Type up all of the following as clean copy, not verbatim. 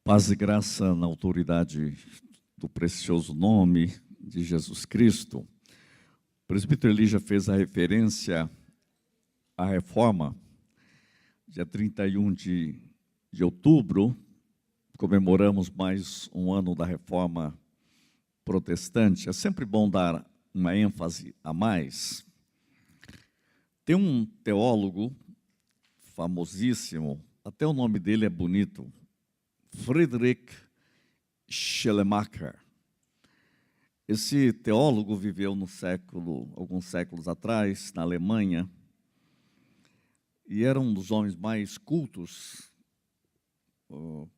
Paz e graça na autoridade do precioso nome de Jesus Cristo. O presbítero Eli já fez a referência à reforma. Dia 31 de outubro, comemoramos mais um ano da reforma protestante. É sempre bom dar uma ênfase a mais. Tem um teólogo famosíssimo, até o nome dele é bonito, Friedrich Schleiermacher. Esse teólogo viveu alguns séculos atrás, na Alemanha, e era um dos homens mais cultos.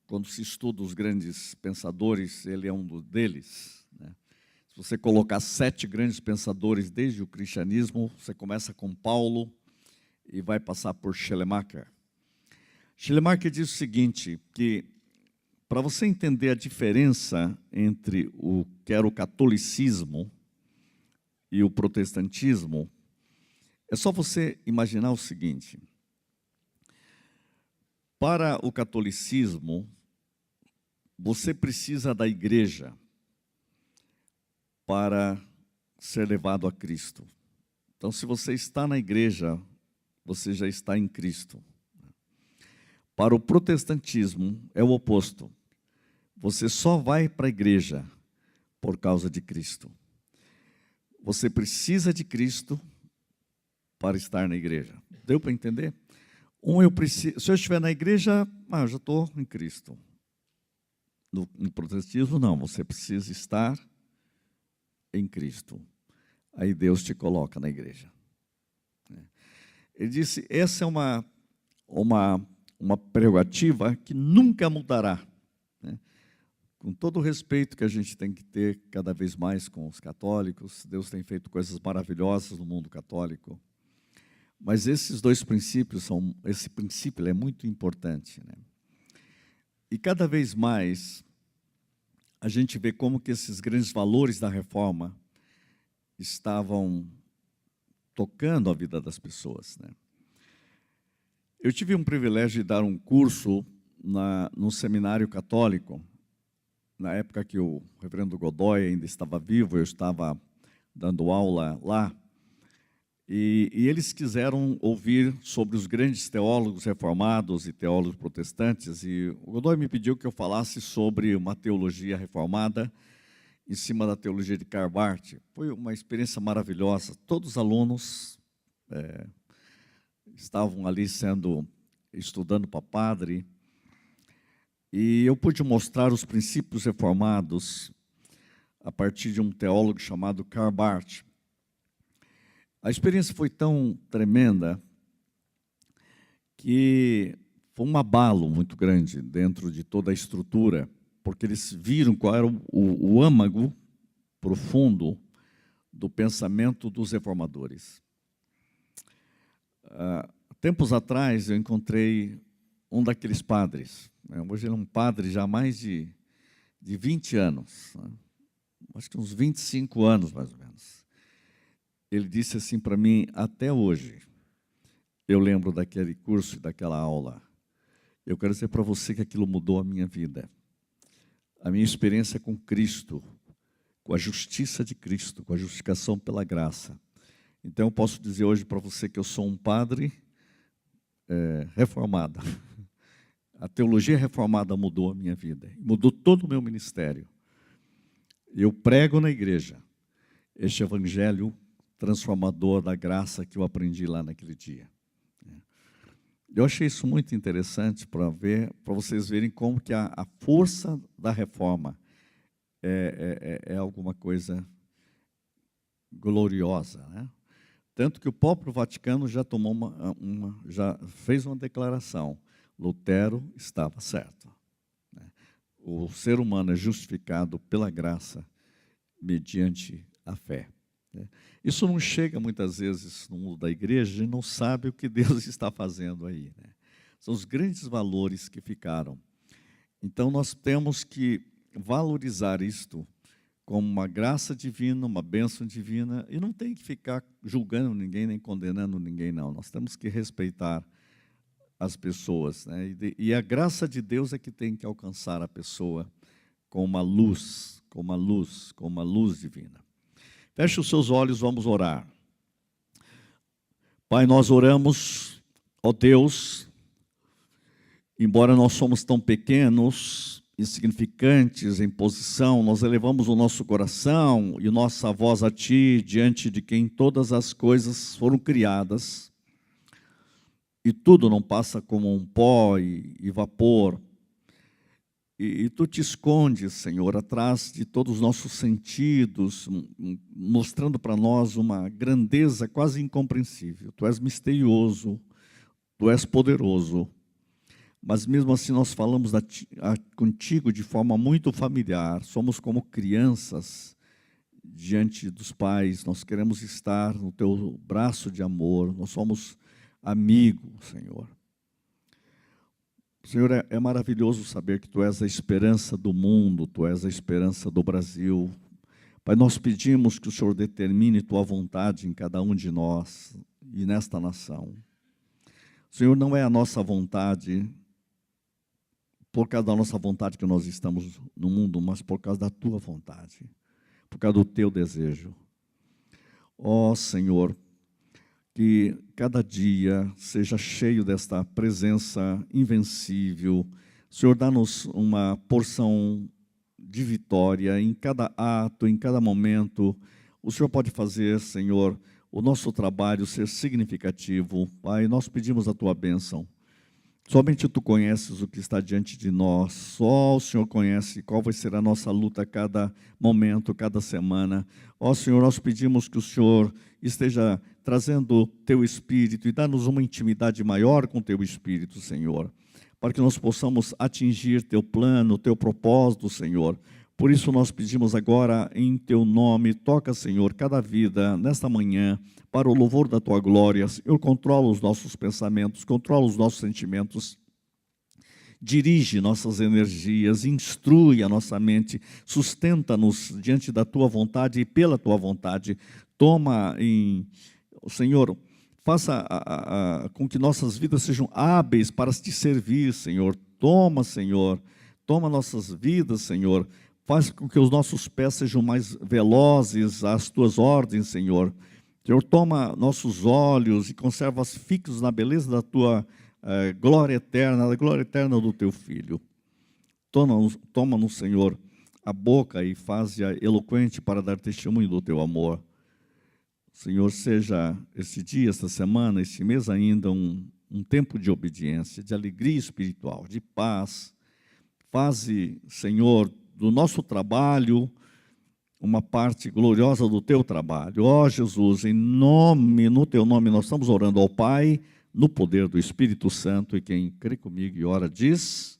Quando se estuda os grandes pensadores, ele é um deles, né? Se você colocar 7 grandes pensadores desde o cristianismo, você começa com Paulo e vai passar por Schleiermacher. Schleiermacher diz o seguinte, que para você entender a diferença entre o que era o catolicismo e o protestantismo, é só você imaginar o seguinte: para o catolicismo, você precisa da igreja para ser levado a Cristo. Então, se você está na igreja, você já está em Cristo. Para o protestantismo, é o oposto. Você só vai para a igreja por causa de Cristo. Você precisa de Cristo para estar na igreja. Deu para entender? Se eu estiver na igreja, eu já estou em Cristo. No protestantismo, não. Você precisa estar em Cristo. Aí Deus te coloca na igreja. Ele disse, essa é uma prerrogativa que nunca mudará. Com todo o respeito que a gente tem que ter cada vez mais com os católicos, Deus tem feito coisas maravilhosas no mundo católico, mas esses dois princípios, esse princípio é muito importante, né? E cada vez mais a gente vê como que esses grandes valores da reforma estavam tocando a vida das pessoas, né? Eu tive um privilégio de dar um curso no seminário católico. Na época que o reverendo Godoy ainda estava vivo, eu estava dando aula lá, e eles quiseram ouvir sobre os grandes teólogos reformados e teólogos protestantes, e o Godoy me pediu que eu falasse sobre uma teologia reformada, em cima da teologia de Karl Barth. Foi uma experiência maravilhosa. Todos os alunos estavam ali estudando para padre, e eu pude mostrar os princípios reformados a partir de um teólogo chamado Karl Barth. A experiência foi tão tremenda que foi um abalo muito grande dentro de toda a estrutura, porque eles viram qual era o âmago profundo do pensamento dos reformadores. Tempos atrás eu encontrei um daqueles padres. Hoje ele é um padre já há mais de 20 anos, né? Acho que uns 25 anos, mais ou menos. Ele disse assim para mim, até hoje, eu lembro daquele curso e daquela aula. Eu quero dizer para você que aquilo mudou a minha vida. A minha experiência com Cristo, com a justiça de Cristo, com a justificação pela graça. Então, eu posso dizer hoje para você que eu sou um padre reformado. A teologia reformada mudou a minha vida, mudou todo o meu ministério. Eu prego na igreja este evangelho transformador da graça que eu aprendi lá naquele dia. Eu achei isso muito interessante para vocês verem como que a força da reforma é alguma coisa gloriosa, né? Tanto que o próprio Vaticano já tomou já fez uma declaração. Lutero estava certo, né? O ser humano é justificado pela graça mediante a fé, né? Isso não chega muitas vezes no mundo da igreja, a gente não sabe o que Deus está fazendo aí, né? São os grandes valores que ficaram. Então nós temos que valorizar isto como uma graça divina, uma bênção divina, e não tem que ficar julgando ninguém, nem condenando ninguém, não. Nós temos que respeitar as pessoas, né? E a graça de Deus é que tem que alcançar a pessoa com uma luz, com uma luz, com uma luz divina. Feche os seus olhos, vamos orar. Pai, nós oramos, ó Deus, embora nós somos tão pequenos, insignificantes em posição, nós elevamos o nosso coração e nossa voz a Ti, diante de quem todas as coisas foram criadas, e tudo não passa como um pó e vapor, e Tu te escondes, Senhor, atrás de todos os nossos sentidos, mostrando para nós uma grandeza quase incompreensível. Tu és misterioso, Tu és poderoso, mas mesmo assim nós falamos contigo de forma muito familiar. Somos como crianças diante dos pais, nós queremos estar no Teu braço de amor, nós somos amigos, Senhor. Senhor, é maravilhoso saber que Tu és a esperança do mundo, Tu és a esperança do Brasil. Pai, nós pedimos que o Senhor determine Tua vontade em cada um de nós e nesta nação. Senhor, não é a nossa vontade, por causa da nossa vontade que nós estamos no mundo, mas por causa da Tua vontade, por causa do Teu desejo. Ó Senhor, que cada dia seja cheio desta presença invencível. Senhor, dá-nos uma porção de vitória em cada ato, em cada momento. O Senhor pode fazer, Senhor, o nosso trabalho ser significativo. Pai, nós pedimos a Tua bênção. Somente Tu conheces o que está diante de nós, só o Senhor conhece qual vai ser a nossa luta a cada momento, cada semana. Ó Senhor, nós pedimos que o Senhor esteja trazendo Teu Espírito e dá-nos uma intimidade maior com Teu Espírito, Senhor, para que nós possamos atingir Teu plano, Teu propósito, Senhor. Por isso nós pedimos agora em Teu nome, toca, Senhor, cada vida nesta manhã, para o louvor da Tua glória. Senhor, controla os nossos pensamentos, controla os nossos sentimentos, dirige nossas energias, instrui a nossa mente, sustenta-nos diante da Tua vontade e pela Tua vontade. Toma Senhor, faça com que nossas vidas sejam hábeis para Te servir, Senhor. Toma, Senhor, toma nossas vidas, Senhor. Faz com que os nossos pés sejam mais velozes às Tuas ordens, Senhor. Senhor, toma nossos olhos e conserva-os fixos na beleza da Tua glória eterna, da glória eterna do Teu Filho. Toma-nos, Senhor, a boca e faz-a eloquente para dar testemunho do Teu amor. Senhor, seja este dia, esta semana, este mês ainda um tempo de obediência, de alegria espiritual, de paz. Faze, Senhor, do nosso trabalho uma parte gloriosa do Teu trabalho. Ó Jesus, no Teu nome nós estamos orando ao Pai, no poder do Espírito Santo, e quem crê comigo e ora diz,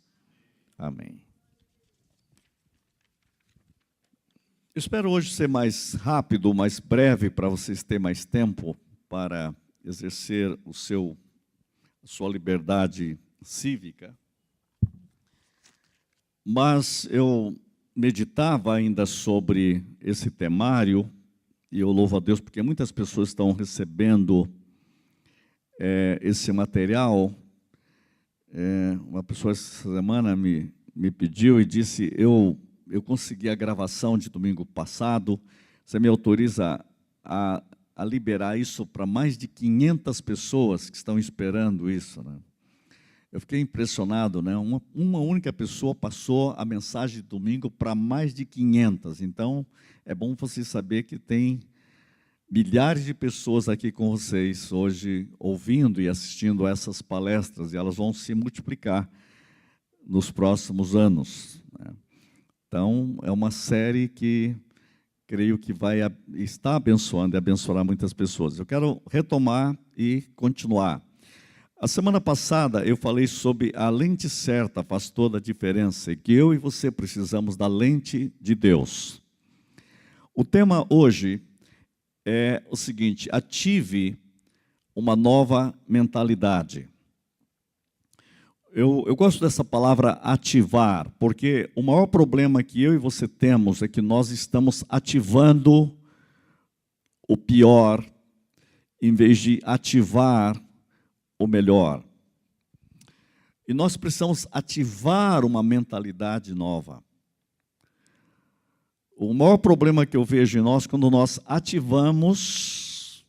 amém. Eu espero hoje ser mais rápido, mais breve, para vocês terem mais tempo para exercer a sua liberdade cívica. Mas eu meditava ainda sobre esse temário, e eu louvo a Deus porque muitas pessoas estão recebendo esse material. Uma pessoa essa semana me pediu e disse, eu consegui a gravação de domingo passado, você me autoriza a liberar isso para mais de 500 pessoas que estão esperando isso, né? Eu fiquei impressionado, né? Uma única pessoa passou a mensagem de domingo para mais de 500. Então, é bom você saber que tem milhares de pessoas aqui com vocês hoje, ouvindo e assistindo a essas palestras, e elas vão se multiplicar nos próximos anos, né? Então, é uma série que creio que está abençoando e abençoará muitas pessoas. Eu quero retomar e continuar. A semana passada eu falei sobre a lente certa faz toda a diferença, e que eu e você precisamos da lente de Deus. O tema hoje é o seguinte: ative uma nova mentalidade. Eu gosto dessa palavra ativar, porque o maior problema que eu e você temos é que nós estamos ativando o pior, em vez de ativar o melhor. E nós precisamos ativar uma mentalidade nova. O maior problema que eu vejo em nós, quando nós ativamos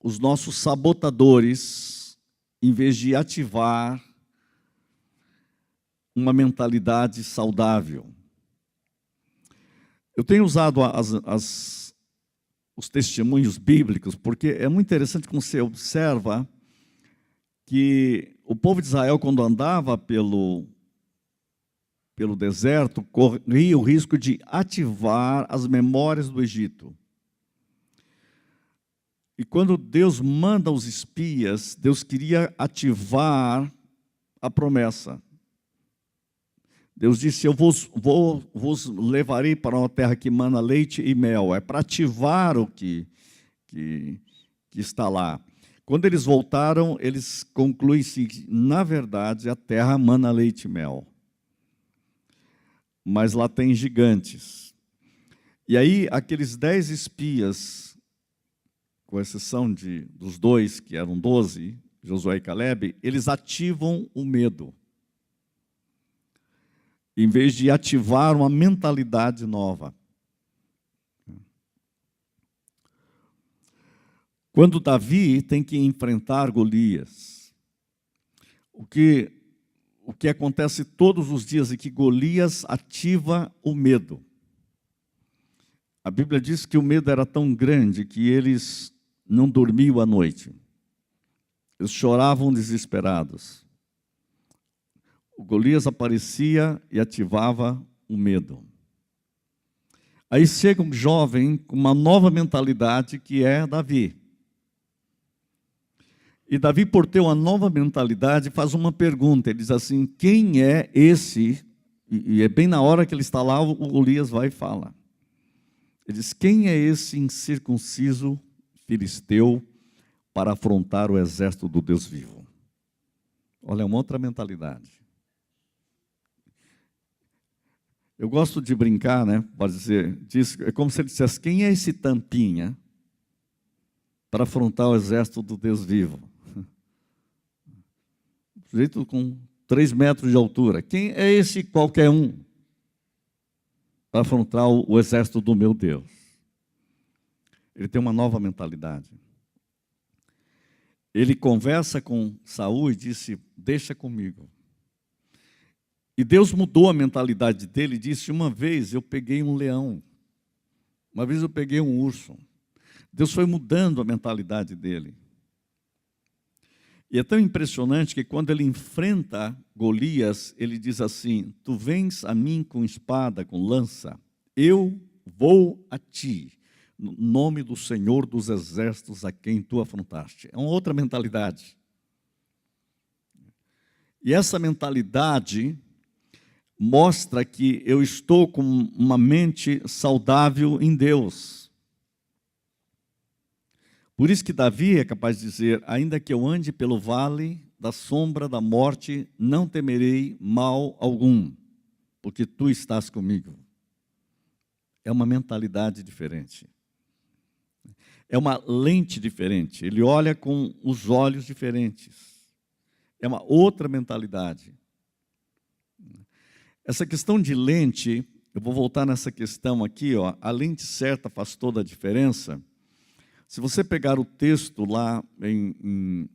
os nossos sabotadores, em vez de ativar uma mentalidade saudável. Eu tenho usado os testemunhos bíblicos, porque é muito interessante quando você observa que o povo de Israel, quando andava pelo deserto, corria o risco de ativar as memórias do Egito. E quando Deus manda os espias, Deus queria ativar a promessa. Deus disse, eu vos levarei para uma terra que mana leite e mel. É para ativar o que está lá. Quando eles voltaram, eles concluem que, na verdade, a terra mana leite e mel. Mas lá tem gigantes. E aí, aqueles 10 espias, com exceção dos 2, que eram 12, Josué e Calebe, eles ativam o medo, em vez de ativar uma mentalidade nova. Quando Davi tem que enfrentar Golias, o que acontece todos os dias é que Golias ativa o medo. A Bíblia diz que o medo era tão grande que eles não dormiam à noite. Eles choravam desesperados. O Golias aparecia e ativava o medo. Aí chega um jovem com uma nova mentalidade, que é Davi. E Davi, por ter uma nova mentalidade, faz uma pergunta. Ele diz assim, quem é esse? E é bem na hora que ele está lá, o Golias vai e fala. Ele diz, quem é esse incircunciso filisteu para afrontar o exército do Deus vivo? Olha, é uma outra mentalidade. Eu gosto de brincar, né? Pode dizer, é como se ele dissesse, quem é esse tampinha para afrontar o exército do Deus vivo? Sujeito com 3 metros de altura. Quem é esse qualquer um para afrontar o exército do meu Deus? Ele tem uma nova mentalidade. Ele conversa com Saul e disse, deixa comigo. E Deus mudou a mentalidade dele e disse, uma vez eu peguei um leão, uma vez eu peguei um urso. Deus foi mudando a mentalidade dele. E é tão impressionante que quando ele enfrenta Golias, ele diz assim, tu vens a mim com espada, com lança, eu vou a ti, no nome do Senhor dos exércitos a quem tu afrontaste. É uma outra mentalidade. E essa mentalidade mostra que eu estou com uma mente saudável em Deus. Por isso que Davi é capaz de dizer, ainda que eu ande pelo vale da sombra da morte, não temerei mal algum, porque tu estás comigo. É uma mentalidade diferente. É uma lente diferente. Ele olha com os olhos diferentes. É uma outra mentalidade. Essa questão de lente, eu vou voltar nessa questão aqui, ó, a lente certa faz toda a diferença. Se você pegar o texto lá em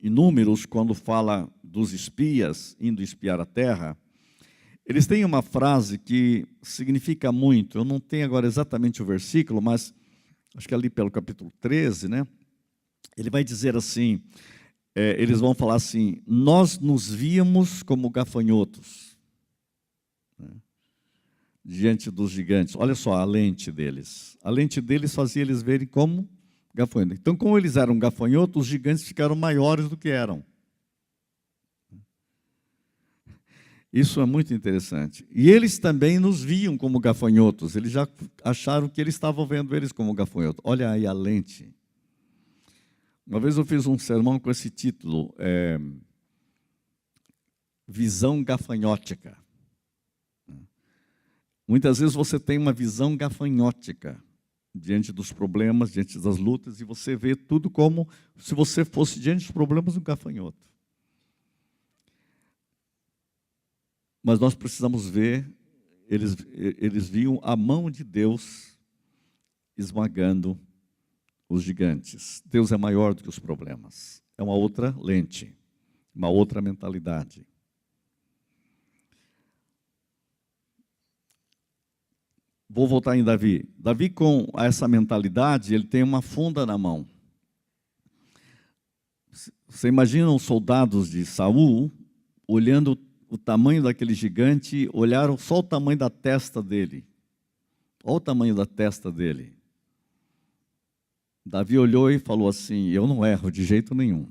Números, quando fala dos espias indo espiar a terra, eles têm uma frase que significa muito. Eu não tenho agora exatamente o versículo, mas acho que ali pelo capítulo 13, né? Ele vai dizer assim, eles vão falar assim, nós nos víamos como gafanhotos, né, diante dos gigantes. Olha só a lente deles. A lente deles fazia eles verem como gafanhotos. Então, como eles eram gafanhotos, os gigantes ficaram maiores do que eram. Isso é muito interessante. E eles também nos viam como gafanhotos. Eles já acharam que eles estavam vendo eles como gafanhotos. Olha aí a lente. Uma vez eu fiz um sermão com esse título, Visão Gafanhótica. Muitas vezes você tem uma visão gafanhótica diante dos problemas, diante das lutas, e você vê tudo como se você fosse diante dos problemas um gafanhoto. Mas nós precisamos ver, eles viam a mão de Deus esmagando os gigantes. Deus é maior do que os problemas. É uma outra lente, uma outra mentalidade. Vou voltar em Davi. Davi, com essa mentalidade, ele tem uma funda na mão. Você imagina os soldados de Saul olhando o tamanho daquele gigante, olharam só o tamanho da testa dele. Olha o tamanho da testa dele. Davi olhou e falou assim: eu não erro de jeito nenhum.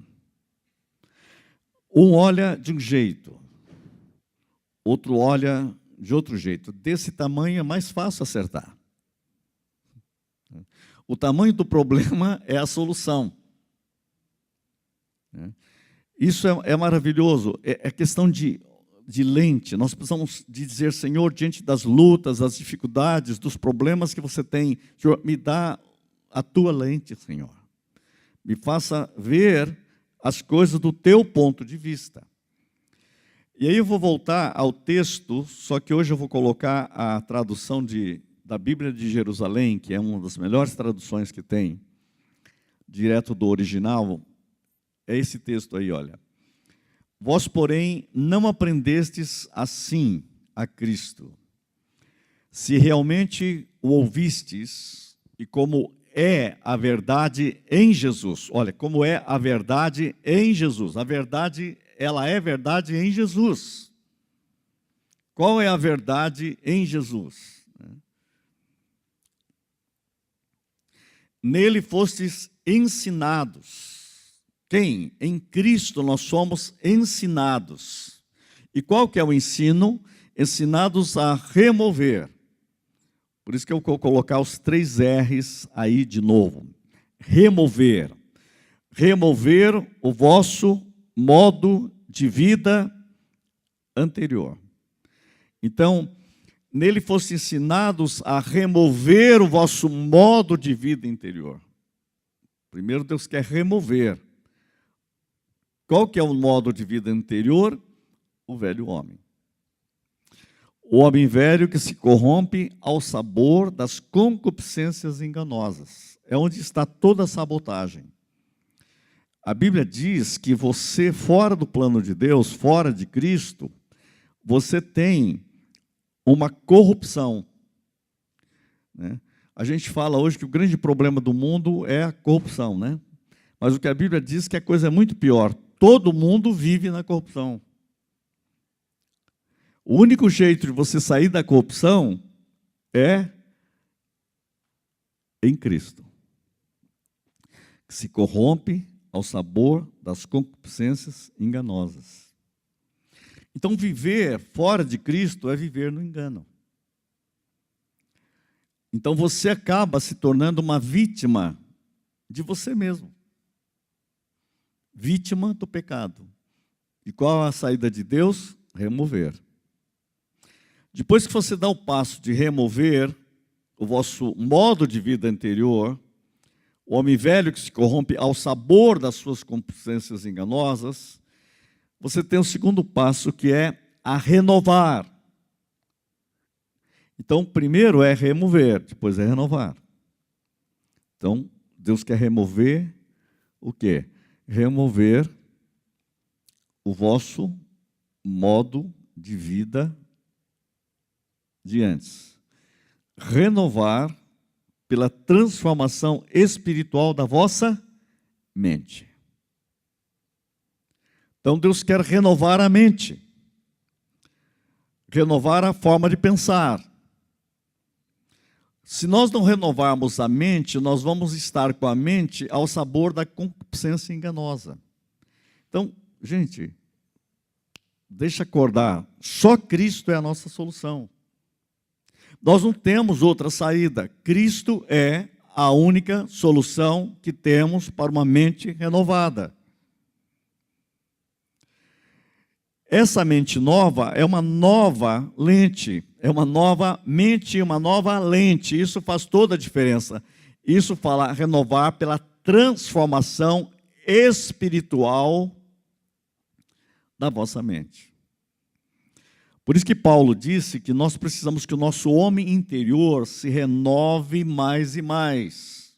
Um olha de um jeito, outro olha de outro jeito. Desse tamanho é mais fácil acertar. O tamanho do problema é a solução. Isso é maravilhoso. É questão de lente. Nós precisamos de dizer: Senhor, diante das lutas, das dificuldades, dos problemas que você tem, Senhor, me dá a tua lente, Senhor. Me faça ver as coisas do teu ponto de vista. E aí eu vou voltar ao texto, só que hoje eu vou colocar a tradução da Bíblia de Jerusalém, que é uma das melhores traduções que tem, direto do original. É esse texto aí, olha. Vós, porém, não aprendestes assim a Cristo. Se realmente o ouvistes, e como é a verdade em Jesus. Olha, como é a verdade em Jesus. A verdade, ela é verdade em Jesus. Qual é a verdade em Jesus? Nele fostes ensinados. Quem? Em Cristo nós somos ensinados. E qual que é o ensino? Ensinados a remover. Por isso que eu vou colocar os 3 R's aí de novo. Remover. Remover o vosso modo de vida anterior. Então, nele foste ensinados a remover o vosso modo de vida interior. Primeiro Deus quer remover. Qual que é o modo de vida anterior? O velho homem. O homem velho que se corrompe ao sabor das concupiscências enganosas. É onde está toda a sabotagem. A Bíblia diz que você, fora do plano de Deus, fora de Cristo, você tem uma corrupção. Né? A gente fala hoje que o grande problema do mundo é a corrupção, né? Mas o que a Bíblia diz que a coisa é muito pior. Todo mundo vive na corrupção. O único jeito de você sair da corrupção é em Cristo, que se corrompe ao sabor das concupiscências enganosas. Então, viver fora de Cristo é viver no engano. Então, você acaba se tornando uma vítima de você mesmo. Vítima do pecado. E qual a saída de Deus? Remover. Depois que você dá o passo de remover o vosso modo de vida anterior, o homem velho que se corrompe ao sabor das suas concupiscências enganosas, você tem o segundo passo, que é a renovar. Então, primeiro é remover, depois é renovar. Então, Deus quer remover o quê? Remover o vosso modo de vida de antes. Renovar pela transformação espiritual da vossa mente. Então, Deus quer renovar a mente. Renovar a forma de pensar. Se nós não renovarmos a mente, nós vamos estar com a mente ao sabor da concupiscência enganosa. Então, gente, deixa acordar. Só Cristo é a nossa solução. Nós não temos outra saída. Cristo é a única solução que temos para uma mente renovada. Essa mente nova é uma nova lente, é uma nova mente, uma nova lente. Isso faz toda a diferença. Isso fala renovar pela transformação espiritual da vossa mente. Por isso que Paulo disse que nós precisamos que o nosso homem interior se renove mais e mais.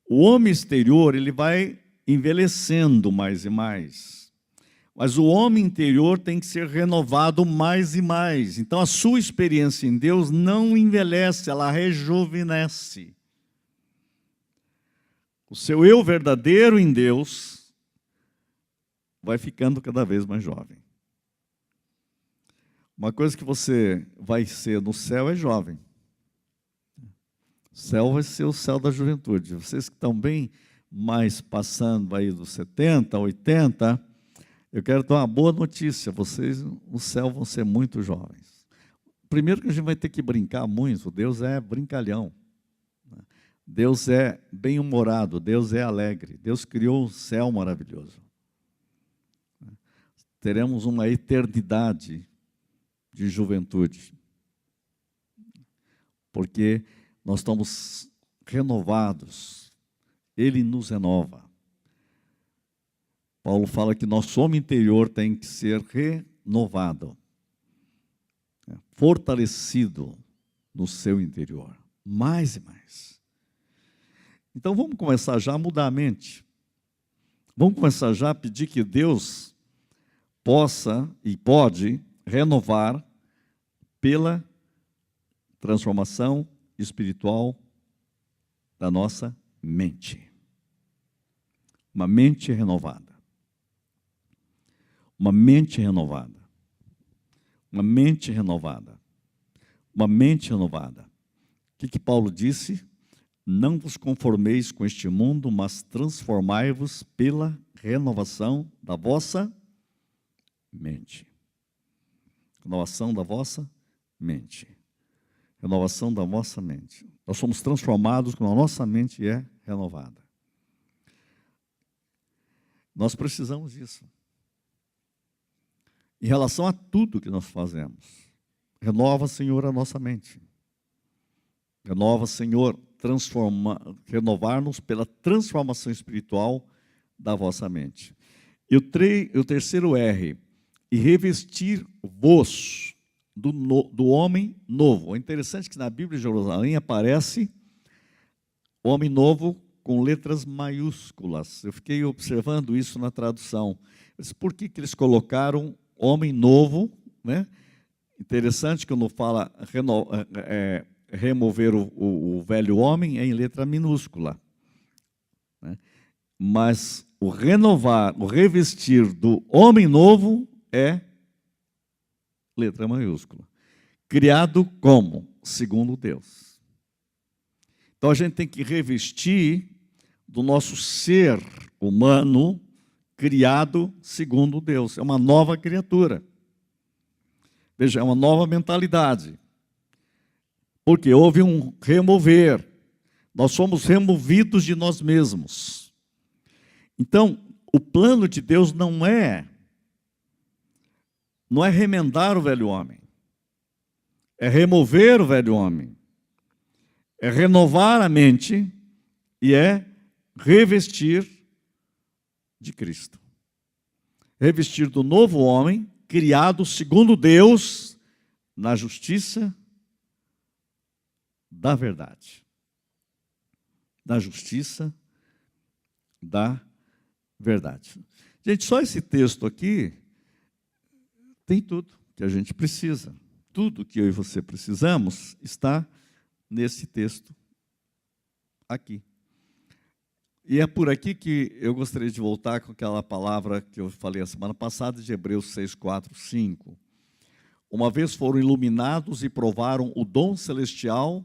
O homem exterior, ele vai envelhecendo mais e mais. Mas o homem interior tem que ser renovado mais e mais. Então, a sua experiência em Deus não envelhece, ela rejuvenesce. O seu eu verdadeiro em Deus vai ficando cada vez mais jovem. Uma coisa que você vai ser no céu é jovem. O céu vai ser o céu da juventude. Vocês que estão bem mais passando aí dos 70, 80, eu quero dar uma boa notícia. Vocês no céu vão ser muito jovens. Primeiro que a gente vai ter que brincar muito. Deus é brincalhão. Deus é bem-humorado. Deus é alegre. Deus criou um céu maravilhoso. Teremos uma eternidade de juventude, porque nós estamos renovados, Ele nos renova. Paulo fala que nosso homem interior tem que ser renovado, fortalecido no seu interior, mais e mais. Então vamos começar já a mudar a mente, vamos começar já a pedir que Deus possa e pode renovar pela transformação espiritual da nossa mente. Uma mente renovada. Uma mente renovada. Uma mente renovada. Uma mente renovada. O que Paulo disse? Não vos conformeis com este mundo, mas transformai-vos pela renovação da vossa mente. Renovação da vossa mente. Renovação da vossa mente. Nós somos transformados quando a nossa mente é renovada. Nós precisamos disso. Em relação a tudo que nós fazemos. Renova, Senhor, a nossa mente. Renova, Senhor, renovar-nos pela transformação espiritual da vossa mente. E o terceiro R, e revestir-vos do homem novo. É interessante que na Bíblia de Jerusalém aparece homem novo com letras maiúsculas. Eu fiquei observando isso na tradução. Eu disse, por que eles colocaram homem novo, né? Interessante que quando fala remover o velho homem é em letra minúscula, né? Mas o renovar, o revestir do homem novo é letra maiúscula. Criado como? Segundo Deus. Então a gente tem que revestir do nosso ser humano criado segundo Deus. É uma nova criatura. Veja, é uma nova mentalidade. Porque houve um remover. Nós somos removidos de nós mesmos. Então, o plano de Deus não é remendar o velho homem. É remover o velho homem. É renovar a mente e é revestir de Cristo. Revestir do novo homem, criado segundo Deus, na justiça da verdade. Da justiça da verdade. Gente, só esse texto aqui tem tudo que a gente precisa. Tudo que eu e você precisamos está nesse texto aqui. E é por aqui que eu gostaria de voltar com aquela palavra que eu falei a semana passada, de Hebreus 6, 4, 5. Uma vez foram iluminados e provaram o dom celestial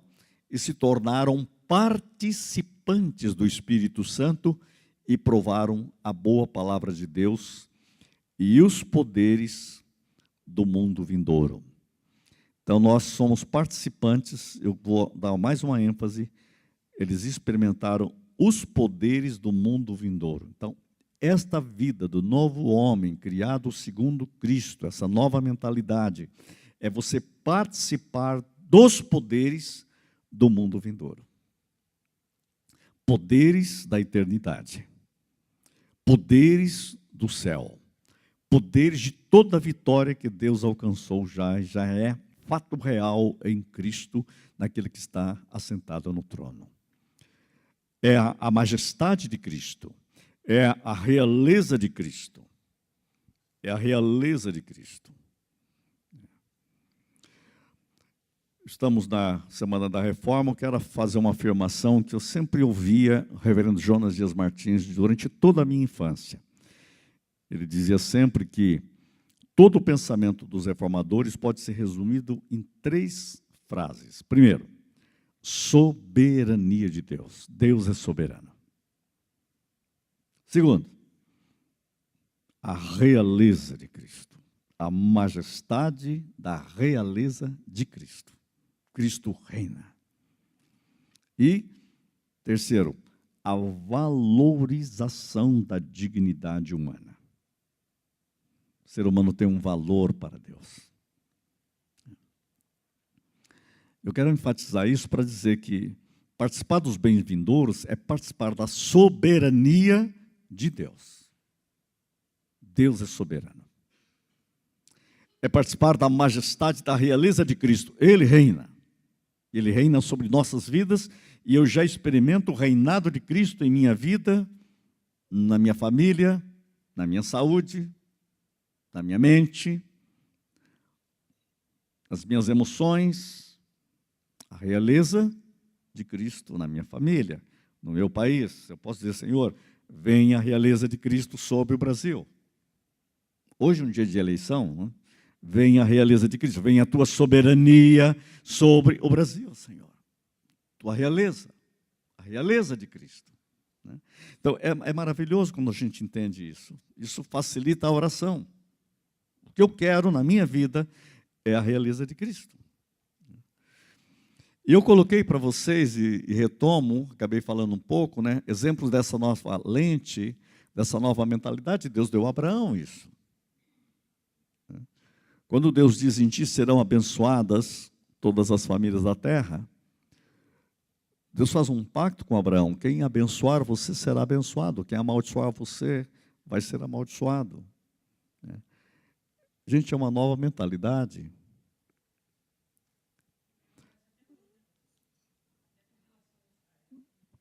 e se tornaram participantes do Espírito Santo e provaram a boa palavra de Deus e os poderes do mundo vindouro. Então, nós somos participantes, eu vou dar mais uma ênfase, eles experimentaram os poderes do mundo vindouro. Então, esta vida do novo homem, criado segundo Cristo, essa nova mentalidade, é você participar dos poderes do mundo vindouro. Poderes da eternidade. Poderes do céu. poderes de toda a vitória que Deus alcançou já é fato real em Cristo, naquele que está assentado no trono. É a majestade de Cristo, é a realeza de Cristo, é a realeza de Cristo. Estamos na Semana da Reforma, eu quero fazer uma afirmação que eu sempre ouvia o reverendo Jonas Dias Martins durante toda a minha infância. Ele dizia sempre que todo o pensamento dos reformadores pode ser resumido em 3 frases. Primeiro, soberania de Deus. Deus é soberano. Segundo, a realeza de Cristo. A majestade da realeza de Cristo. Cristo reina. E, terceiro, a valorização da dignidade humana. O ser humano tem um valor para Deus. Eu quero enfatizar isso para dizer que participar dos bem-vindouros é participar da soberania de Deus. Deus é soberano. É participar da majestade, da realeza de Cristo. Ele reina. Ele reina sobre nossas vidas e eu já experimento o reinado de Cristo em minha vida, na minha família, na minha saúde, na minha mente, nas minhas emoções, a realeza de Cristo na minha família, no meu país. Eu posso dizer, Senhor, venha a realeza de Cristo sobre o Brasil. Hoje é um dia de eleição, né? Venha a realeza de Cristo, venha a tua soberania sobre o Brasil, Senhor. Tua realeza, a realeza de Cristo. Né? Então, é maravilhoso quando a gente entende isso. Isso facilita a oração. O que eu quero na minha vida é a realeza de Cristo. E eu coloquei para vocês, e retomo, acabei falando um pouco, né, exemplos dessa nova lente, dessa nova mentalidade. Deus deu a Abraão isso. Quando Deus diz, em ti serão abençoadas todas as famílias da terra, Deus faz um pacto com Abraão. Quem abençoar você será abençoado. Quem amaldiçoar você vai ser amaldiçoado. Gente, é uma nova mentalidade.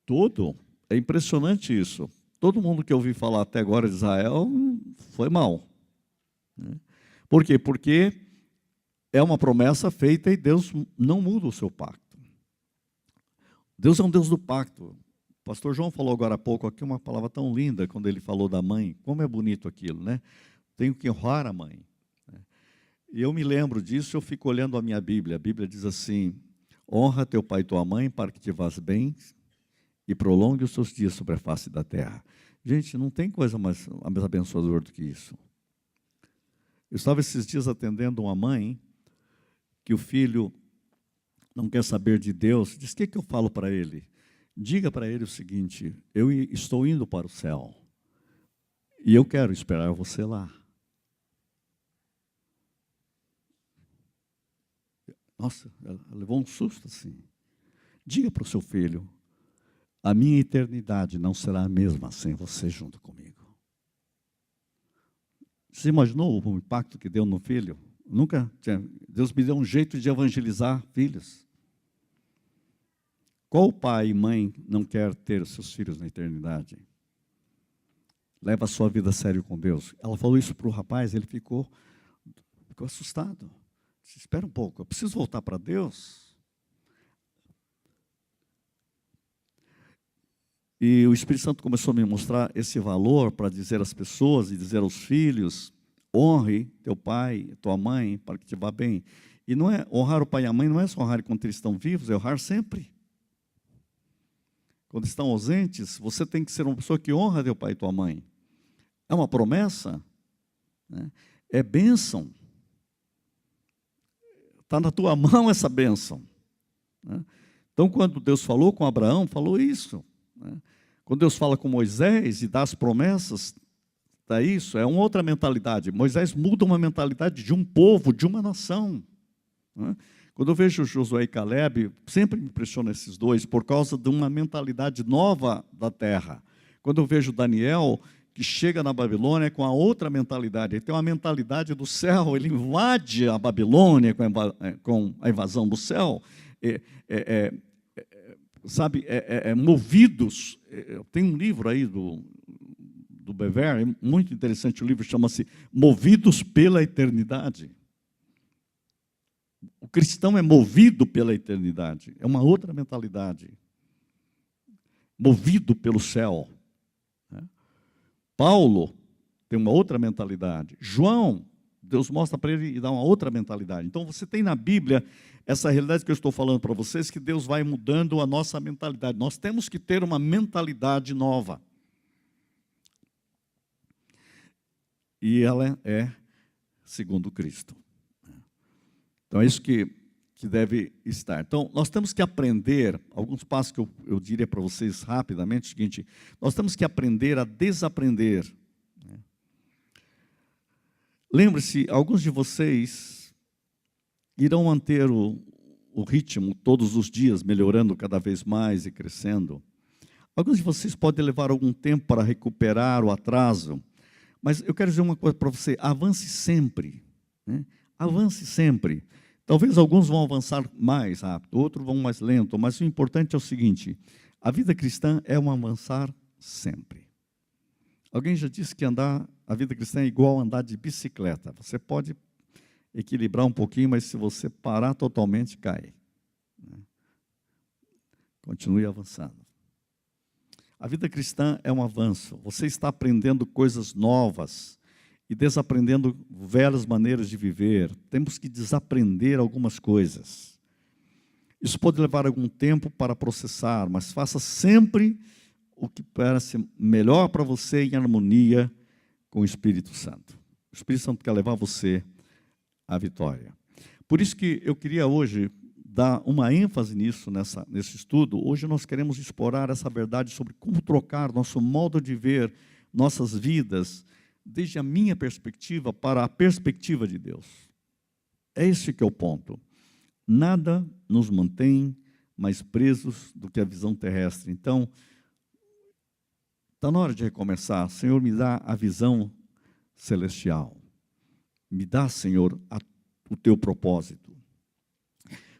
Tudo. É impressionante isso. Todo mundo que eu ouvi falar até agora de Israel foi mal. Por quê? Porque é uma promessa feita e Deus não muda o seu pacto. Deus é um Deus do pacto. O pastor João falou agora há pouco aqui uma palavra tão linda, quando ele falou da mãe. Como é bonito aquilo, né? Tenho que honrar a mãe. E eu me lembro disso, eu fico olhando a minha Bíblia. A Bíblia diz assim, honra teu pai e tua mãe para que te vás bem e prolongue os seus dias sobre a face da terra. Gente, não tem coisa mais abençoadora do que isso. Eu estava esses dias atendendo uma mãe que o filho não quer saber de Deus. Diz, o que eu falo para ele? Diga para ele o seguinte, eu estou indo para o céu e eu quero esperar você lá. Nossa, ela levou um susto assim. Diga para o seu filho, a minha eternidade não será a mesma sem você junto comigo. Você imaginou o impacto que deu no filho? Nunca tinha. Deus me deu um jeito de evangelizar filhos. Qual pai e mãe não quer ter seus filhos na eternidade? Leva a sua vida a sério com Deus. Ela falou isso para o rapaz, ele ficou assustado. Disse, espera um pouco, eu preciso voltar para Deus. E o Espírito Santo começou a me mostrar esse valor para dizer às pessoas e dizer aos filhos, honre teu pai, tua mãe, para que te vá bem. E não é honrar o pai e a mãe, não é só honrar quando eles estão vivos, é honrar sempre. Quando estão ausentes, você tem que ser uma pessoa que honra teu pai e tua mãe. É uma promessa, né? É bênção. Está na tua mão essa bênção. Né? Então, quando Deus falou com Abraão, falou isso. Né? Quando Deus fala com Moisés e dá as promessas, tá isso, é uma outra mentalidade. Moisés muda uma mentalidade de um povo, de uma nação. Né? Quando eu vejo Josué e Caleb, sempre me impressiona esses dois, por causa de uma mentalidade nova da terra. Quando eu vejo Daniel, que chega na Babilônia com a outra mentalidade. Ele tem uma mentalidade do céu, ele invade a Babilônia com a invasão do céu. Movidos. Tem um livro aí do Bever, é muito interessante, o livro chama-se Movidos pela Eternidade. O cristão é movido pela eternidade, é uma outra mentalidade. Movido pelo céu. Paulo tem uma outra mentalidade. João, Deus mostra para ele e dá uma outra mentalidade. Então você tem na Bíblia essa realidade que eu estou falando para vocês, que Deus vai mudando a nossa mentalidade. Nós temos que ter uma mentalidade nova. E ela é segundo Cristo. Então é isso que deve estar. Então nós temos que aprender, alguns passos que eu diria para vocês rapidamente, é o seguinte: nós temos que aprender a desaprender. Lembre-se, alguns de vocês irão manter o ritmo todos os dias, melhorando cada vez mais e crescendo. Alguns de vocês podem levar algum tempo para recuperar o atraso, mas eu quero dizer uma coisa para você: avance sempre, né? Avance sempre. Talvez alguns vão avançar mais rápido, outros vão mais lento, mas o importante é o seguinte: a vida cristã é um avançar sempre. Alguém já disse que a vida cristã é igual a andar de bicicleta. Você pode equilibrar um pouquinho, mas se você parar totalmente, cai. Continue avançando. A vida cristã é um avanço. Você está aprendendo coisas novas e desaprendendo velhas maneiras de viver. Temos que desaprender algumas coisas. Isso pode levar algum tempo para processar, mas faça sempre o que parece melhor para você em harmonia com o Espírito Santo. O Espírito Santo quer levar você à vitória. Por isso que eu queria hoje dar uma ênfase nisso, nesse estudo. Hoje nós queremos explorar essa verdade sobre como trocar nosso modo de ver nossas vidas, desde a minha perspectiva para a perspectiva de Deus. É esse que é o ponto. Nada nos mantém mais presos do que a visão terrestre. Então, está na hora de recomeçar. Senhor, me dá a visão celestial. Me dá, Senhor, o teu propósito.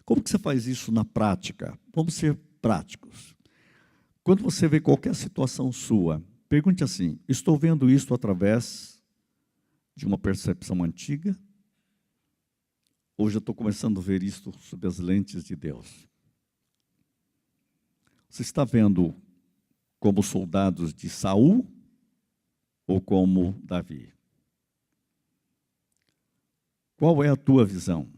Como que você faz isso na prática? Vamos ser práticos. Quando você vê qualquer situação sua, pergunte assim: estou vendo isto através de uma percepção antiga? Ou já estou começando a ver isto sob as lentes de Deus? Você está vendo como soldados de Saul ou como Davi? Qual é a tua visão?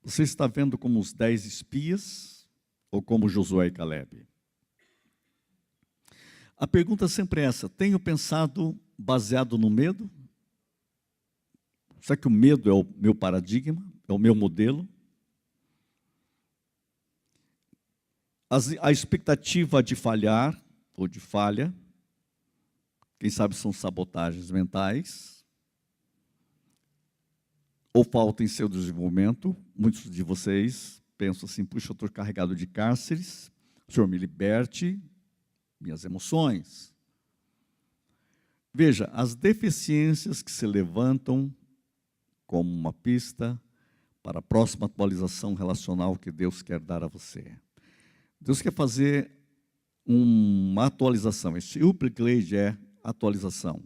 Você está vendo como os 10 espias ou como Josué e Calebe? A pergunta sempre é essa: tenho pensado baseado no medo? Será que o medo é o meu paradigma, é o meu modelo? A expectativa de falhar ou de falha, quem sabe são sabotagens mentais, ou falta em seu desenvolvimento. Muitos de vocês pensam assim: puxa, eu estou carregado de cárceres, o Senhor me liberte minhas emoções. Veja, as deficiências que se levantam como uma pista para a próxima atualização relacional que Deus quer dar a você. Deus quer fazer uma atualização. Esse upgrade é atualização.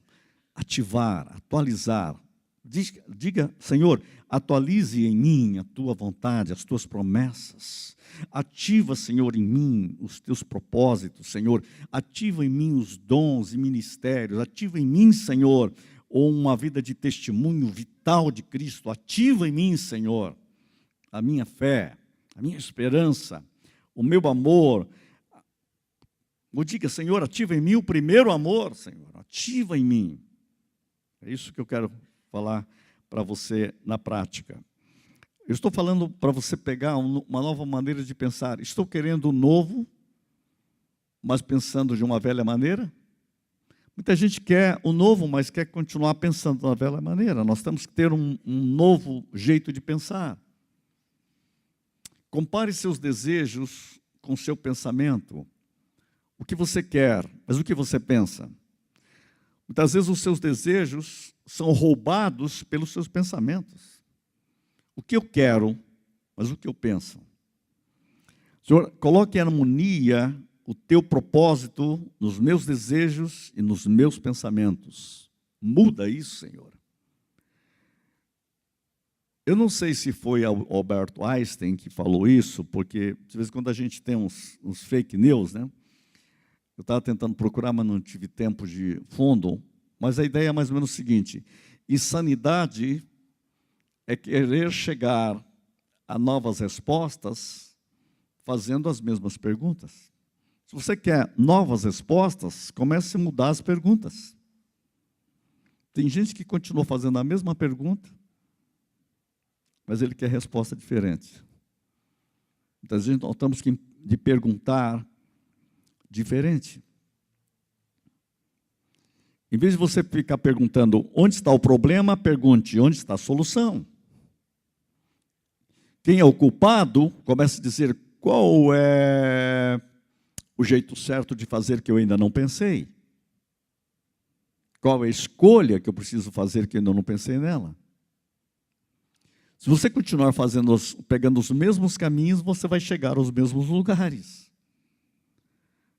Ativar, atualizar. Diga: Senhor, atualize em mim a tua vontade, as tuas promessas. Ativa, Senhor, em mim os teus propósitos, Senhor. Ativa em mim os dons e ministérios. Ativa em mim, Senhor, uma vida de testemunho vital de Cristo. Ativa em mim, Senhor, a minha fé, a minha esperança, o meu amor. Ou diga: Senhor, ativa em mim o primeiro amor, Senhor. Ativa em mim. É isso que eu quero falar para você na prática. Eu estou falando para você pegar uma nova maneira de pensar. Estou querendo o novo, mas pensando de uma velha maneira? Muita gente quer o novo, mas quer continuar pensando da velha maneira. Nós temos que ter um novo jeito de pensar. Compare seus desejos com seu pensamento. O que você quer, mas o que você pensa? Muitas vezes os seus desejos são roubados pelos seus pensamentos. O que eu quero, mas o que eu penso. Senhor, coloque em harmonia o teu propósito nos meus desejos e nos meus pensamentos. Muda isso, Senhor. Eu não sei se foi Albert Einstein que falou isso, porque de vez em quando a gente tem uns fake news, né? Eu estava tentando procurar, mas não tive tempo de fundo. Mas a ideia é mais ou menos o seguinte: insanidade é querer chegar a novas respostas fazendo as mesmas perguntas. Se você quer novas respostas, comece a mudar as perguntas. Tem gente que continua fazendo a mesma pergunta, mas ele quer resposta diferente. Muitas vezes nós temos que perguntar diferente. Em vez de você ficar perguntando onde está o problema, pergunte onde está a solução. Quem é o culpado, comece a dizer qual é o jeito certo de fazer que eu ainda não pensei. Qual é a escolha que eu preciso fazer que eu ainda não pensei nela. Se você continuar pegando os mesmos caminhos, você vai chegar aos mesmos lugares.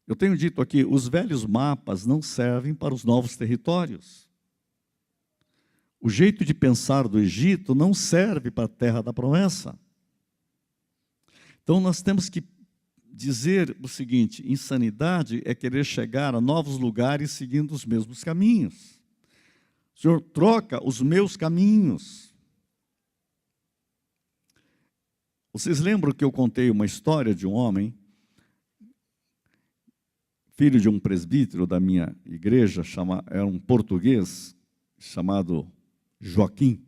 Eu tenho dito aqui, os velhos mapas não servem para os novos territórios. O jeito de pensar do Egito não serve para a terra da promessa. Então nós temos que dizer o seguinte: insanidade é querer chegar a novos lugares seguindo os mesmos caminhos. Senhor, troca os meus caminhos. Vocês lembram que eu contei uma história de um homem, filho de um presbítero da minha igreja, era um português chamado Joaquim.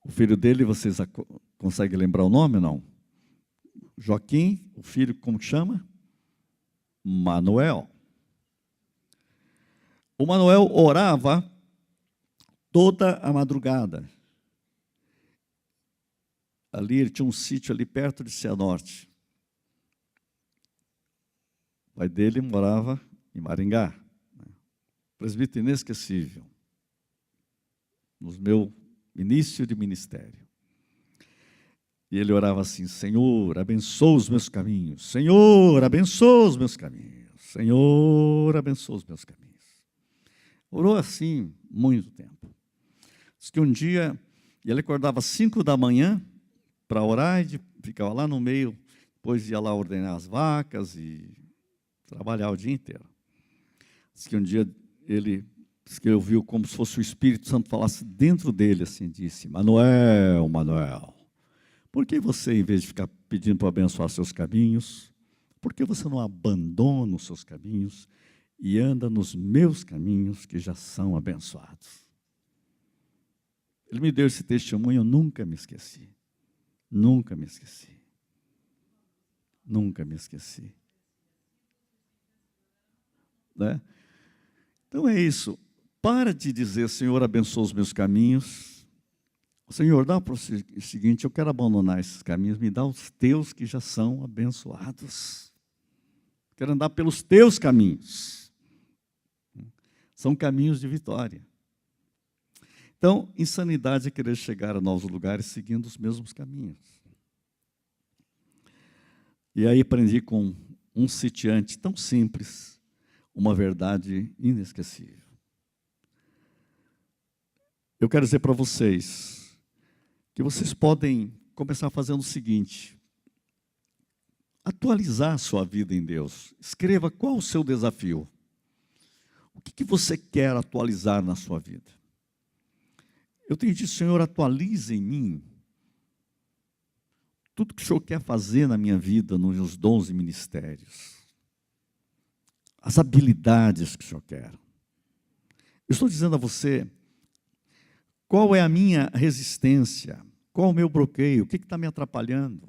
O filho dele, vocês conseguem lembrar o nome ou não? Joaquim, o filho, como chama? Manuel. O Manuel orava toda a madrugada. Ali, ele tinha um sítio ali perto de Cianorte. O pai dele morava em Maringá. Presbítero inesquecível. No meu início de ministério. E ele orava assim: Senhor, abençoa os meus caminhos. Senhor, abençoa os meus caminhos. Senhor, abençoa os meus caminhos. Orou assim muito tempo. Diz que um dia ele acordava às 5 da manhã para orar e ficava lá no meio, depois ia lá ordenar as vacas e trabalhar o dia inteiro. Diz que um dia ele ouviu como se fosse o Espírito Santo falasse dentro dele, assim, disse: Manuel, Manuel, por que você, em vez de ficar pedindo para abençoar seus caminhos, por que você não abandona os seus caminhos e anda nos meus caminhos que já são abençoados? Ele me deu esse testemunho, eu nunca me esqueci. Nunca me esqueci. Nunca me esqueci. Né? Então é isso. Para de dizer: Senhor, abençoa os meus caminhos. Senhor, dá para o seguinte: eu quero abandonar esses caminhos, me dá os teus que já são abençoados. Quero andar pelos teus caminhos. São caminhos de vitória. Então, insanidade é querer chegar a novos lugares seguindo os mesmos caminhos. E aí aprendi com um sitiante tão simples, uma verdade inesquecível. Eu quero dizer para vocês que vocês podem começar fazendo o seguinte: atualizar a sua vida em Deus. Escreva qual o seu desafio. O que você quer atualizar na sua vida? Eu tenho dito: Senhor, atualize em mim tudo que o Senhor quer fazer na minha vida, nos dons e ministérios. As habilidades que o Senhor quer. Eu estou dizendo a você, qual é a minha resistência? Qual é o meu bloqueio? O que está me atrapalhando?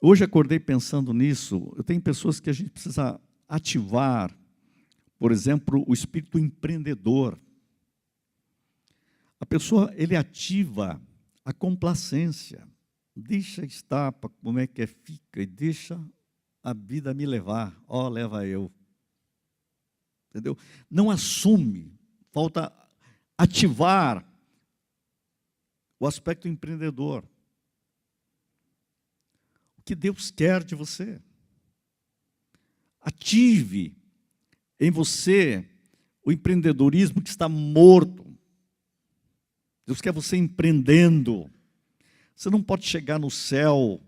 Hoje acordei pensando nisso. Eu tenho pessoas que a gente precisa ativar, por exemplo, o espírito empreendedor. A pessoa, ele ativa a complacência. Deixa estar para como é que fica e deixa a vida me levar, ó, leva eu. Entendeu? Não assume, falta ativar o aspecto empreendedor. O que Deus quer de você. Ative em você o empreendedorismo que está morto. Deus quer você empreendendo. Você não pode chegar no céu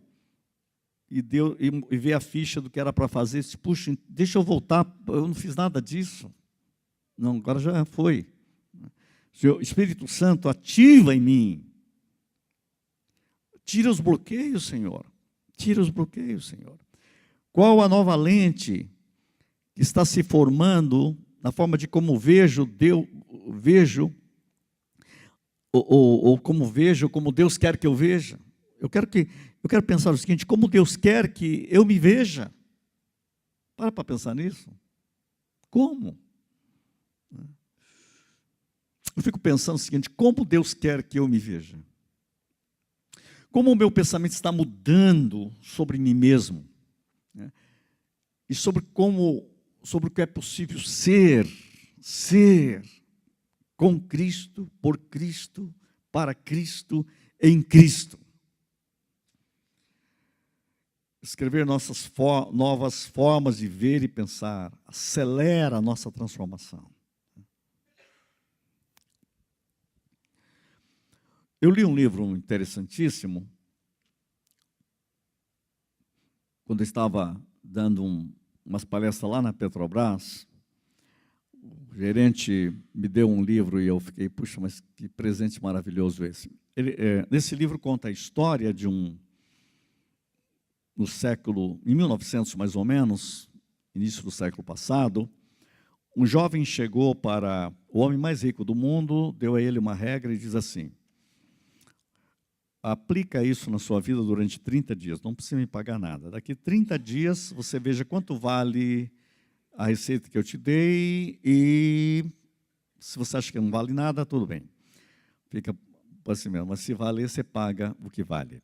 e ver a ficha do que era para fazer. Puxa, deixa eu voltar, eu não fiz nada disso. Não, agora já foi. O Espírito Santo ativa em mim. Tira os bloqueios, Senhor. Tira os bloqueios, Senhor. Qual a nova lente que está se formando na forma de como vejo como Deus quer que eu veja? Eu quero pensar o seguinte: como Deus quer que eu me veja? Para pensar nisso. Como? Eu fico pensando o seguinte: como Deus quer que eu me veja? Como o meu pensamento está mudando sobre mim mesmo, né? E sobre o que é possível ser com Cristo, por Cristo, para Cristo, em Cristo. Escrever nossas novas formas de ver e pensar acelera a nossa transformação. Eu li um livro interessantíssimo, quando eu estava dando umas palestras lá na Petrobras. O gerente me deu um livro e eu fiquei, puxa, mas que presente maravilhoso esse. Nesse livro conta a história de no século, em 1900 mais ou menos, início do século passado, um jovem chegou para o homem mais rico do mundo, deu a ele uma regra e diz assim: aplica isso na sua vida durante 30 dias, não precisa me pagar nada. Daqui 30 dias você veja quanto vale a receita que eu te dei, e se você acha que não vale nada, tudo bem. Fica assim mesmo, mas se valer, você paga o que vale.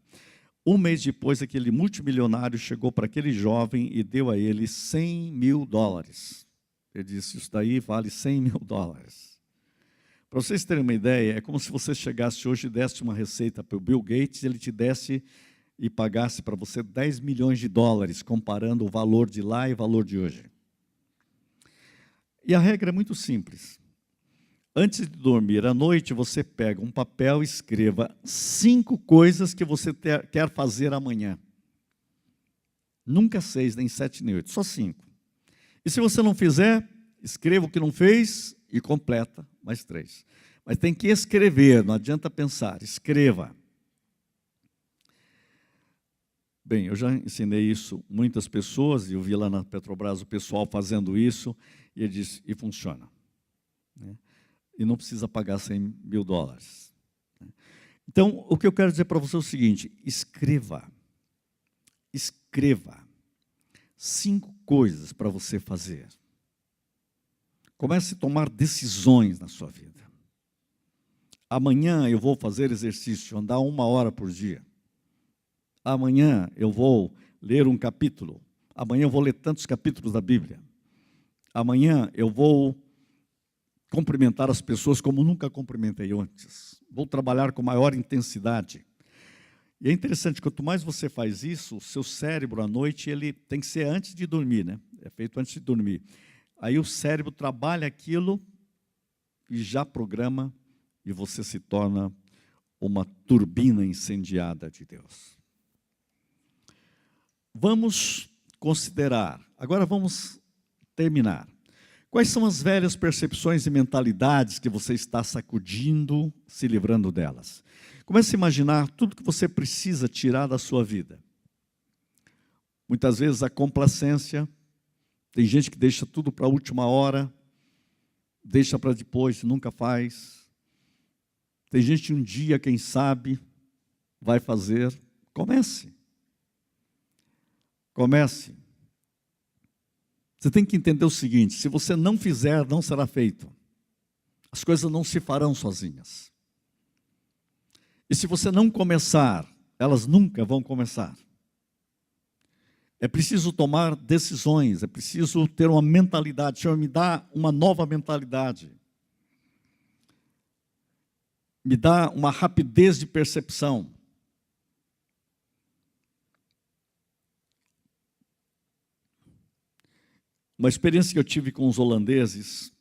Um mês depois, aquele multimilionário chegou para aquele jovem e deu a ele $100.000. Ele disse: isso daí vale $100.000. Para vocês terem uma ideia, é como se você chegasse hoje e desse uma receita para o Bill Gates, ele te desse e pagasse para você $10 milhões, comparando o valor de lá e o valor de hoje. E a regra é muito simples. Antes de dormir à noite, você pega um papel e escreva 5 coisas que você quer fazer amanhã. Nunca 6, nem 7, nem 8, só 5. E se você não fizer, escreva o que não fez e completa mais 3. Mas tem que escrever, não adianta pensar, escreva. Bem, eu já ensinei isso a muitas pessoas, e eu vi lá na Petrobras o pessoal fazendo isso, e ele disse, e funciona. E não precisa pagar $100.000. Então, o que eu quero dizer para você é o seguinte: escreva 5 coisas para você fazer. Comece a tomar decisões na sua vida. Amanhã eu vou fazer exercício, andar 1 hora por dia. Amanhã eu vou ler um capítulo. Amanhã eu vou ler tantos capítulos da Bíblia. Amanhã eu vou cumprimentar as pessoas como nunca cumprimentei antes. Vou trabalhar com maior intensidade. E é interessante, quanto mais você faz isso, o seu cérebro à noite, ele tem que ser antes de dormir, né? É feito antes de dormir. Aí o cérebro trabalha aquilo e já programa, e você se torna uma turbina incendiada de Deus. Vamos considerar, agora vamos terminar. Quais são as velhas percepções e mentalidades que você está sacudindo, se livrando delas? Comece a imaginar tudo que você precisa tirar da sua vida. Muitas vezes a complacência, tem gente que deixa tudo para a última hora, deixa para depois e nunca faz. Tem gente que um dia, quem sabe, vai fazer. Comece. Você tem que entender o seguinte: se você não fizer, não será feito. As coisas não se farão sozinhas. E se você não começar, elas nunca vão começar. É preciso tomar decisões, é preciso ter uma mentalidade. Senhor, me dá uma nova mentalidade. Me dá uma rapidez de percepção. Uma experiência que eu tive com os holandeses,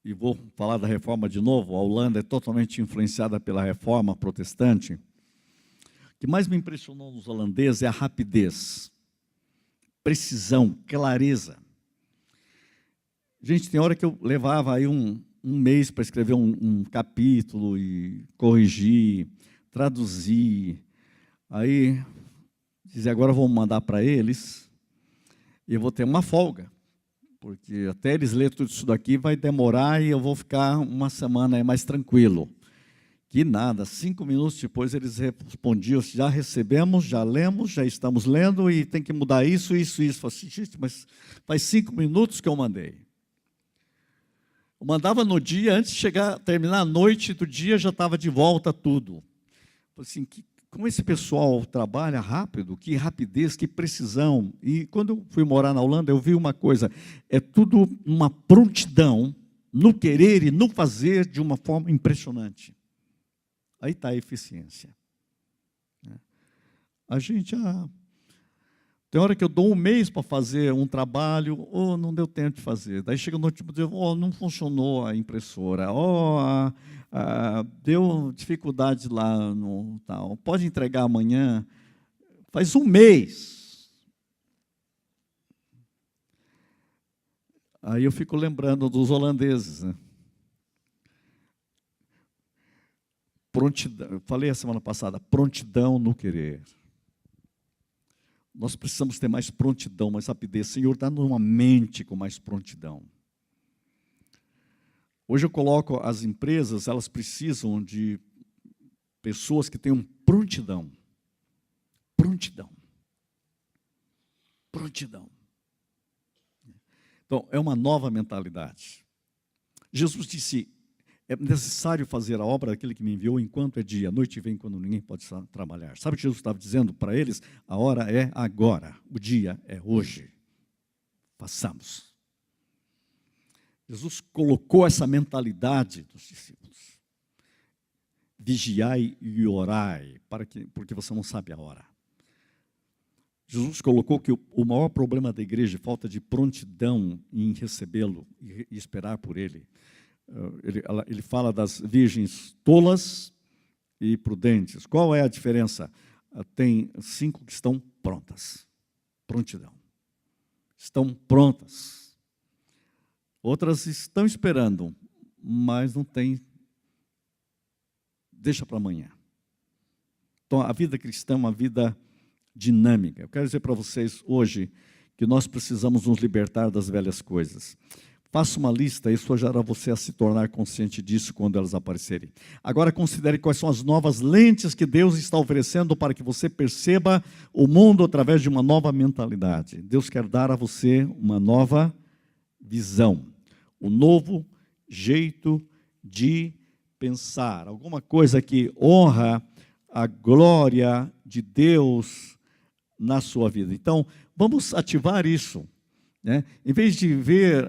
e vou falar da reforma de novo, a Holanda é totalmente influenciada pela reforma protestante. O que mais me impressionou nos holandeses é a rapidez, precisão, clareza. Gente, tem hora que eu levava aí um mês para escrever um capítulo e corrigir, traduzir. Aí, dizia, agora eu vou mandar para eles e eu vou ter uma folga. Porque até eles lerem tudo isso daqui vai demorar e eu vou ficar uma semana aí mais tranquilo. Que nada, 5 minutos depois eles respondiam, já recebemos, já lemos, já estamos lendo e tem que mudar isso, isso, isso. Eu falei, gente, mas faz 5 minutos que eu mandei. Eu mandava no dia, antes de chegar, terminar a noite do dia, já estava de volta tudo. Eu falei assim, como esse pessoal trabalha rápido, que rapidez, que precisão. E quando eu fui morar na Holanda, eu vi uma coisa, é tudo uma prontidão no querer e no fazer de uma forma impressionante. Aí está a eficiência. A gente, tem hora que eu dou um mês para fazer um trabalho, ou não deu tempo de fazer. Daí chega no último dia, não funcionou a impressora, deu dificuldade lá no tal. Pode entregar amanhã. Faz um mês. Aí eu fico lembrando dos holandeses, né? Prontidão, eu falei a semana passada, prontidão no querer. Nós precisamos ter mais prontidão, mais rapidez. Senhor, dá-nos uma mente com mais prontidão. Hoje eu coloco as empresas, elas precisam de pessoas que tenham prontidão. Prontidão. Prontidão. Então, é uma nova mentalidade. Jesus disse, é necessário fazer a obra daquele que me enviou enquanto é dia. A noite vem quando ninguém pode trabalhar. Sabe o que Jesus estava dizendo para eles? A hora é agora. O dia é hoje. Façamos. Jesus colocou essa mentalidade dos discípulos. Vigiai e orai, porque você não sabe a hora. Jesus colocou que o maior problema da igreja é falta de prontidão em recebê-lo e esperar por ele. Ele fala das virgens tolas e prudentes. Qual é a diferença? Tem 5 que estão prontas. Prontidão. Estão prontas. Outras estão esperando, mas não tem. Deixa para amanhã. Então, a vida cristã é uma vida dinâmica. Eu quero dizer para vocês hoje que nós precisamos nos libertar das velhas coisas. Faça uma lista, isso ajudará você a se tornar consciente disso quando elas aparecerem. Agora considere quais são as novas lentes que Deus está oferecendo para que você perceba o mundo através de uma nova mentalidade. Deus quer dar a você uma nova visão, um novo jeito de pensar, alguma coisa que honra a glória de Deus na sua vida. Então, vamos ativar isso. Em vez de ver,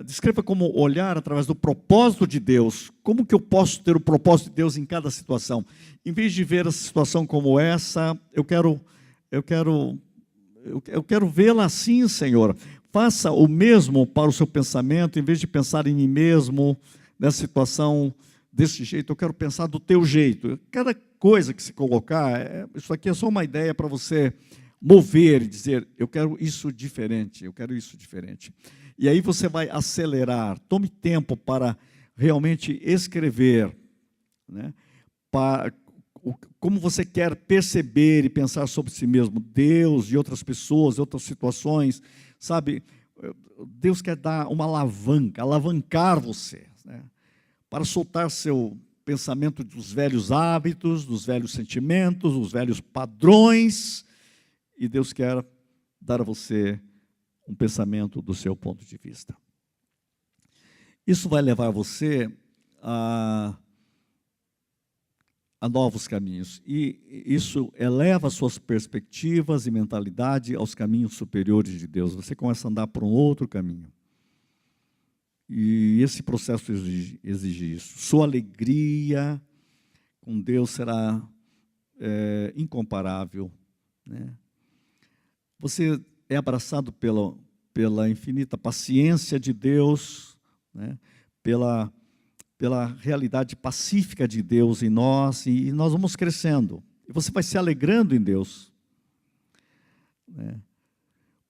descreva como olhar através do propósito de Deus. Como que eu posso ter o propósito de Deus em cada situação? Em vez de ver a situação como essa, eu quero vê-la assim, Senhor. Faça o mesmo para o seu pensamento, em vez de pensar em mim mesmo, nessa situação desse jeito, eu quero pensar do teu jeito. Cada coisa que se colocar, isso aqui é só uma ideia para você mover e dizer, eu quero isso diferente, eu quero isso diferente. E aí você vai acelerar, tome tempo para realmente escrever, como você quer perceber e pensar sobre si mesmo, Deus e outras pessoas, outras situações, sabe? Deus quer dar uma alavancar você, para soltar seu pensamento dos velhos hábitos, dos velhos sentimentos, dos velhos padrões. E Deus quer dar a você um pensamento do seu ponto de vista. Isso vai levar você a a novos caminhos. E isso eleva suas perspectivas e mentalidade aos caminhos superiores de Deus. Você começa a andar por um outro caminho. E esse processo exige isso. Sua alegria com Deus será incomparável, né? Você é abraçado pela infinita paciência de Deus, né? Pela realidade pacífica de Deus em nós, e nós vamos crescendo. E você vai se alegrando em Deus, né?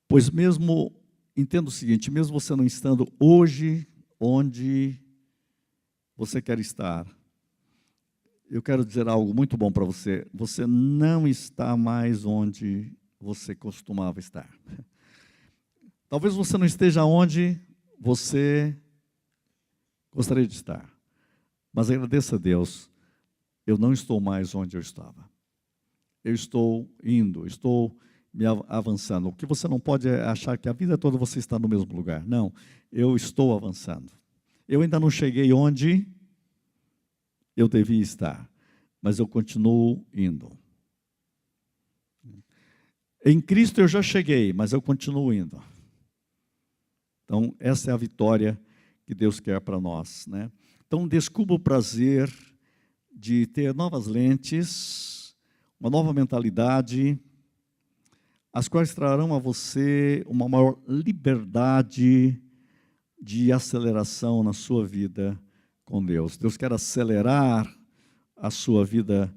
Pois mesmo, entenda o seguinte, mesmo você não estando hoje onde você quer estar, eu quero dizer algo muito bom para você. Você não está mais onde você costumava estar. Talvez você não esteja onde você gostaria de estar. Mas agradeça a Deus, eu não estou mais onde eu estava. Eu estou indo, estou me avançando. O que você não pode é achar que a vida toda você está no mesmo lugar. Não, eu estou avançando. Eu ainda não cheguei onde eu devia estar, mas eu continuo indo. Em Cristo eu já cheguei, mas eu continuo indo. Então, essa é a vitória que Deus quer para nós, né? Então, descubra o prazer de ter novas lentes, uma nova mentalidade, as quais trarão a você uma maior liberdade de aceleração na sua vida com Deus. Deus quer acelerar a sua vida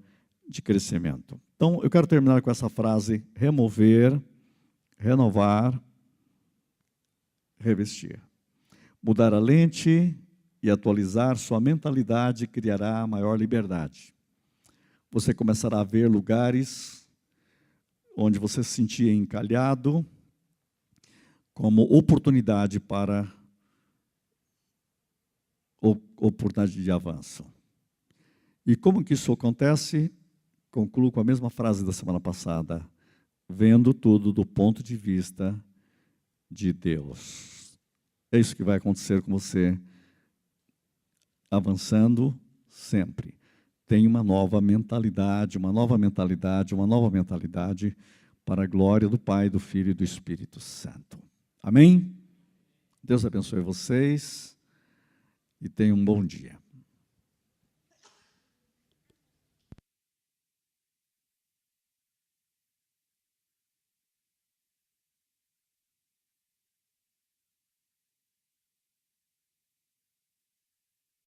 de crescimento. Então, eu quero terminar com essa frase: remover, renovar, revestir. Mudar a lente e atualizar sua mentalidade criará maior liberdade. Você começará a ver lugares onde você se sentia encalhado como oportunidade para oportunidade de avanço. E como que isso acontece? Concluo com a mesma frase da semana passada: vendo tudo do ponto de vista de Deus. É isso que vai acontecer com você, avançando sempre. Tem uma nova mentalidade, uma nova mentalidade, uma nova mentalidade para a glória do Pai, do Filho e do Espírito Santo. Amém? Deus abençoe vocês e tenham um bom dia.